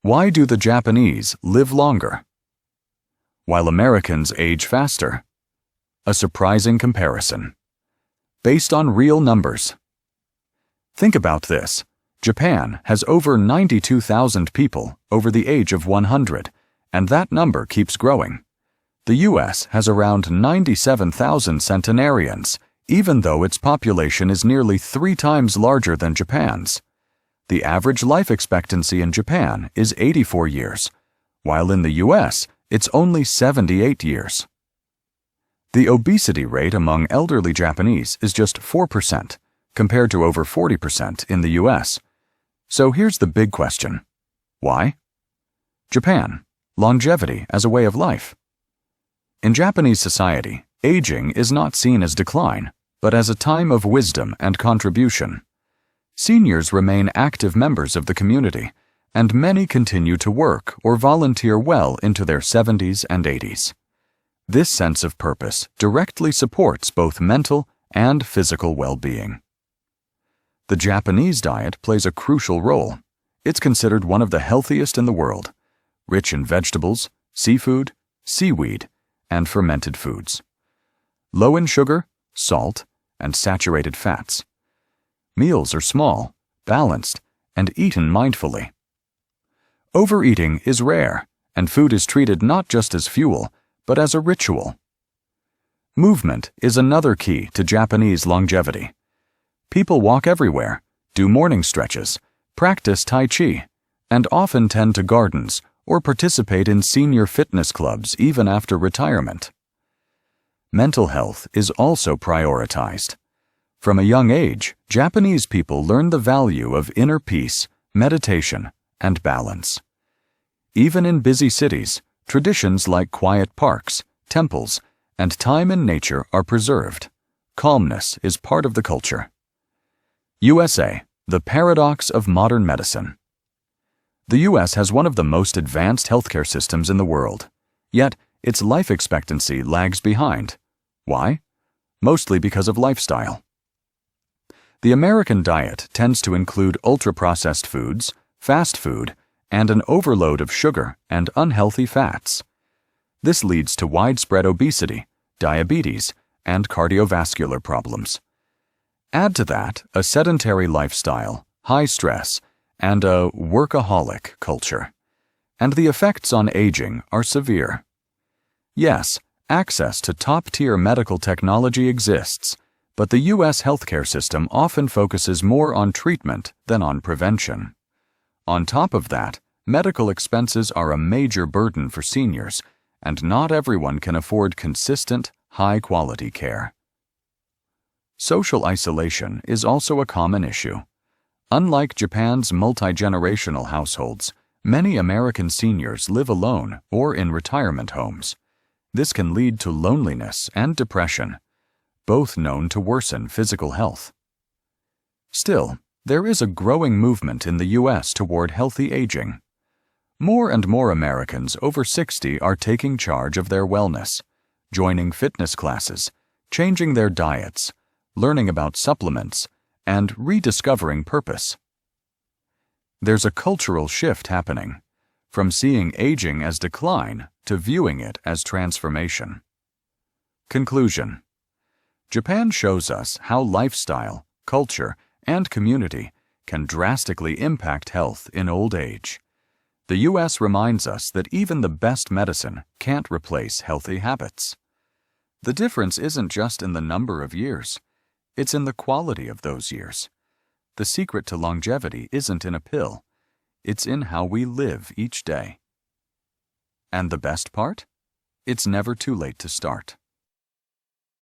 Why do the Japanese live longer, while Americans age faster? A surprising comparison. Based on real numbers. Think about this. Japan has over 92,000 people over the age of 100, and that number keeps growing. The US has around 97,000 centenarians, even though its population is nearly 3 times larger than Japan's. The average life expectancy in Japan is 84 years, while in the US, it's only 78 years. The obesity rate among elderly Japanese is just 4%, compared to over 40% in the US. So here's the big question. Why? Japan. Longevity as a way of life. In Japanese society, aging is not seen as decline, but as a time of wisdom and contribution. Seniors remain active members of the community, and many continue to work or volunteer well into their 70s and 80s. This sense of purpose directly supports both mental and physical well-being. The Japanese diet plays a crucial role. It's considered one of the healthiest in the world, rich in vegetables, seafood, seaweed, and fermented foods. Low in sugar, salt, and saturated fats. Meals are small, balanced, and eaten mindfully. Overeating is rare, and food is treated not just as fuel, but as a ritual. Movement is another key to Japanese longevity. People walk everywhere, do morning stretches, practice Tai Chi, and often tend to gardens or participate in senior fitness clubs even after retirement. Mental health is also prioritized. From a young age, Japanese people learn the value of inner peace, meditation, and balance. Even in busy cities, traditions like quiet parks, temples, and time in nature are preserved. Calmness is part of the culture. USA, the paradox of modern medicine. The US has one of the most advanced healthcare systems in the world, yet its life expectancy lags behind. Why? Mostly because of lifestyle. The American diet tends to include ultra-processed foods, fast food, and an overload of sugar and unhealthy fats. This leads to widespread obesity, diabetes, and cardiovascular problems. Add to that a sedentary lifestyle, high stress, and a workaholic culture, and the effects on aging are severe. Yes, access to top-tier medical technology exists, but the U.S. healthcare system often focuses more on treatment than on prevention. On top of that, medical expenses are a major burden for seniors, and not everyone can afford consistent, high-quality care. Social isolation is also a common issue. Unlike Japan's multi-generational households, many American seniors live alone or in retirement homes. This can lead to loneliness and depression, both known to worsen physical health. Still, there is a growing movement in the U.S. toward healthy aging. More and more Americans over 60 are taking charge of their wellness, joining fitness classes, changing their diets, learning about supplements, and rediscovering purpose. There's a cultural shift happening, from seeing aging as decline to viewing it as transformation. Conclusion. Japan shows us how lifestyle, culture, and community can drastically impact health in old age. The U.S. reminds us that even the best medicine can't replace healthy habits. The difference isn't just in the number of years. It's in the quality of those years. The secret to longevity isn't in a pill. It's in how we live each day. And the best part? It's never too late to start.